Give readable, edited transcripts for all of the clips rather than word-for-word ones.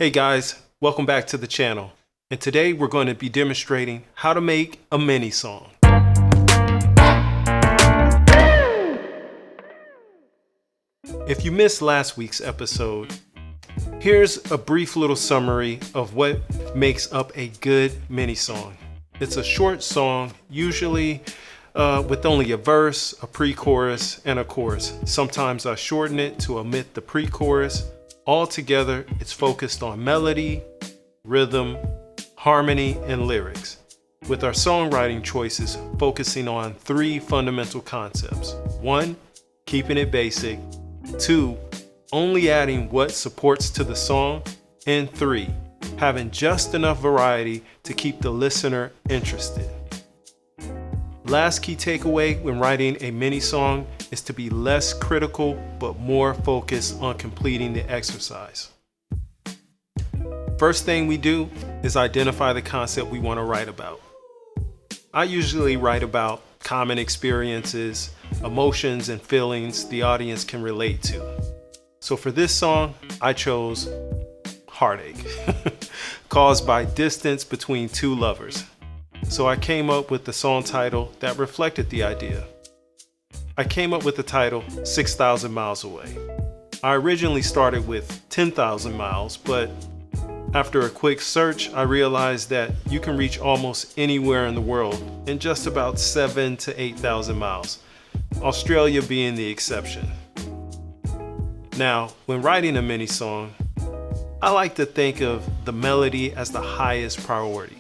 Hey guys, welcome back to the channel. And today we're going to be demonstrating how to make a mini song. If you missed last week's episode, here's a brief little summary of what makes up a good mini song. It's a short song, usually with only a verse, a pre-chorus, and a chorus. Sometimes I shorten it to omit the pre-chorus. Altogether, it's focused on melody, rhythm, harmony, and lyrics, with our songwriting choices focusing on three fundamental concepts. 1, keeping it basic. 2, only adding what supports to the song. And 3, having just enough variety to keep the listener interested. Last key takeaway when writing a mini song is to be less critical but more focused on completing the exercise. First thing we do is identify the concept we want to write about. I usually write about common experiences, emotions, and feelings the audience can relate to. So for this song, I chose heartache, caused by distance between two lovers. So I came up with the song title that reflected the idea. I came up with the title 6,000 Miles Away. I originally started with 10,000 miles, but after a quick search, I realized that you can reach almost anywhere in the world in just about 7,000 to 8,000 miles, Australia being the exception. Now, when writing a mini song, I like to think of the melody as the highest priority.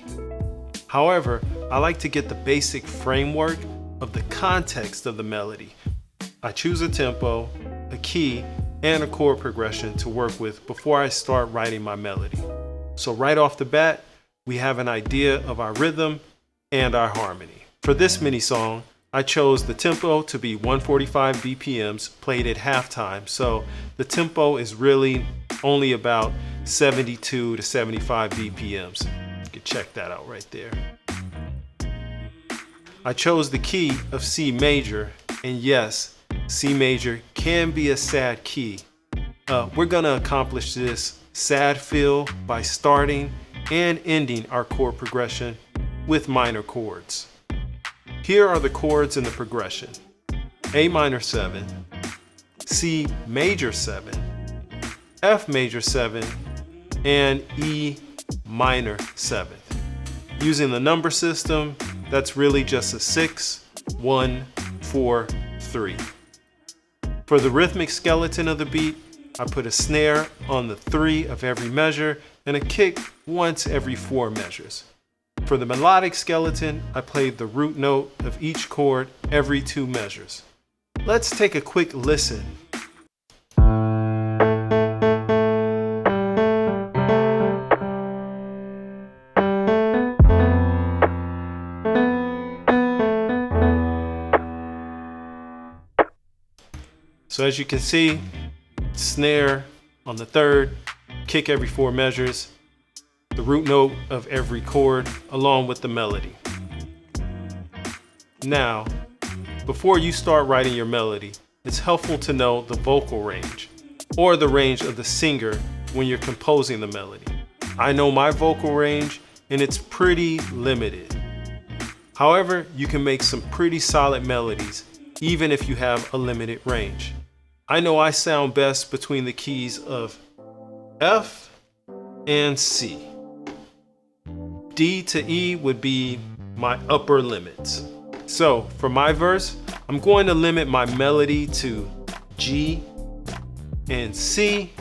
However, I like to get the basic framework of the context of the melody. I choose a tempo, a key, and a chord progression to work with before I start writing my melody. So right off the bat, we have an idea of our rhythm and our harmony. For this mini song, I chose the tempo to be 145 BPMs played at halftime, so the tempo is really only about 72 to 75 BPMs. You can check that out right there. I chose the key of C major, and yes, C major can be a sad key. We're gonna accomplish this sad feel by starting and ending our chord progression with minor chords. Here are the chords in the progression: A minor 7, C major 7, F major 7, and E minor 7. Using the number system, that's really just a 6, 1, 4, 3. For the rhythmic skeleton of the beat, I put a snare on the 3 of every measure and a kick once every 4 measures. For the melodic skeleton, I played the root note of each chord every 2 measures. Let's take a quick listen. So as you can see, snare on the 3rd, kick every 4 measures, the root note of every chord, along with the melody. Now, before you start writing your melody, it's helpful to know the vocal range, or the range of the singer when you're composing the melody. I know my vocal range, and it's pretty limited. However, you can make some pretty solid melodies, even if you have a limited range. I know I sound best between the keys of F and C. D to E would be my upper limits. So for my verse, I'm going to limit my melody to G and C,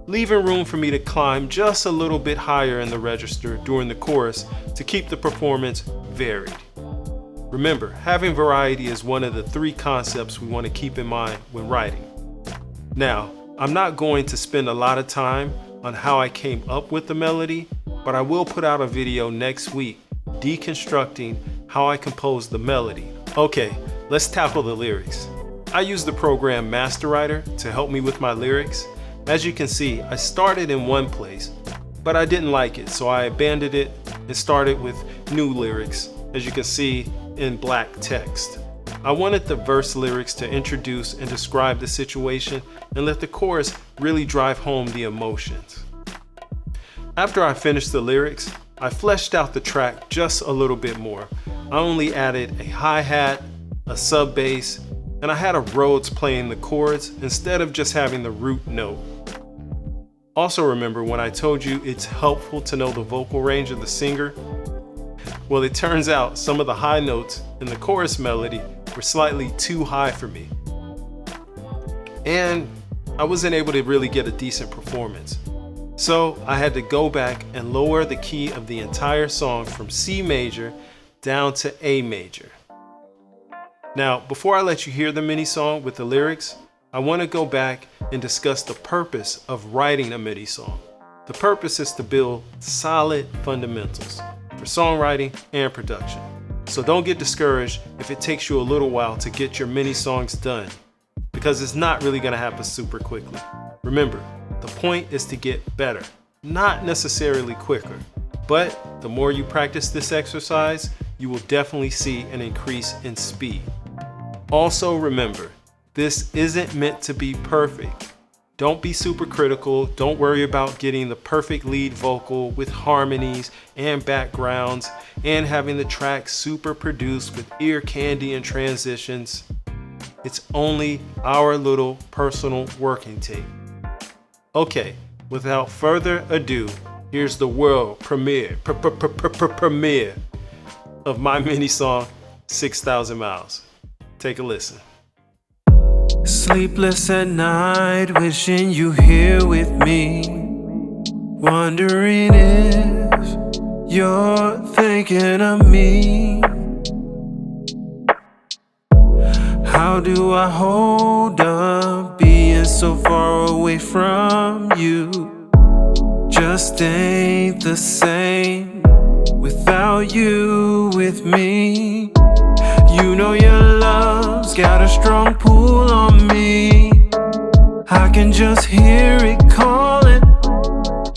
leaving room for me to climb just a little bit higher in the register during the chorus to keep the performance varied. Remember, having variety is one of the 3 concepts we want to keep in mind when writing. Now, I'm not going to spend a lot of time on how I came up with the melody, but I will put out a video next week deconstructing how I composed the melody. Okay, let's tackle the lyrics. I use the program Masterwriter to help me with my lyrics. As you can see, I started in one place, but I didn't like it, so I abandoned it and started with new lyrics, as you can see in black text. I wanted the verse lyrics to introduce and describe the situation and let the chorus really drive home the emotions. After I finished the lyrics, I fleshed out the track just a little bit more. I only added a hi-hat, a sub bass, and I had a Rhodes playing the chords instead of just having the root note. Also remember when I told you it's helpful to know the vocal range of the singer? Well, it turns out some of the high notes in the chorus melody were slightly too high for me. And I wasn't able to really get a decent performance. So I had to go back and lower the key of the entire song from C major down to A major. Now, before I let you hear the mini song with the lyrics, I want to go back and discuss the purpose of writing a MIDI song. The purpose is to build solid fundamentals for songwriting and production. So don't get discouraged if it takes you a little while to get your mini songs done, because it's not really going to happen super quickly. Remember, the point is to get better, not necessarily quicker. But the more you practice this exercise, you will definitely see an increase in speed. Also remember, this isn't meant to be perfect. Don't be super critical. Don't worry about getting the perfect lead vocal with harmonies and backgrounds and having the track super produced with ear candy and transitions. It's only our little personal working tape. Okay, without further ado, here's the world premiere of my mini song, 6,000 Miles. Take a listen. Sleepless at night, wishing you here with me, wondering if you're thinking of me. How do I hold up being so far away from you? Just ain't the same without you with me. You know your love's got a strong pull on me. I can just hear it calling,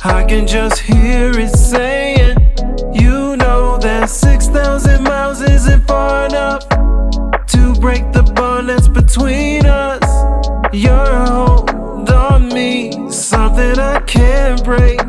I can just hear it saying, you know that 6,000 miles isn't far enough to break the bond that's between us. Your hold on me, something I can't break.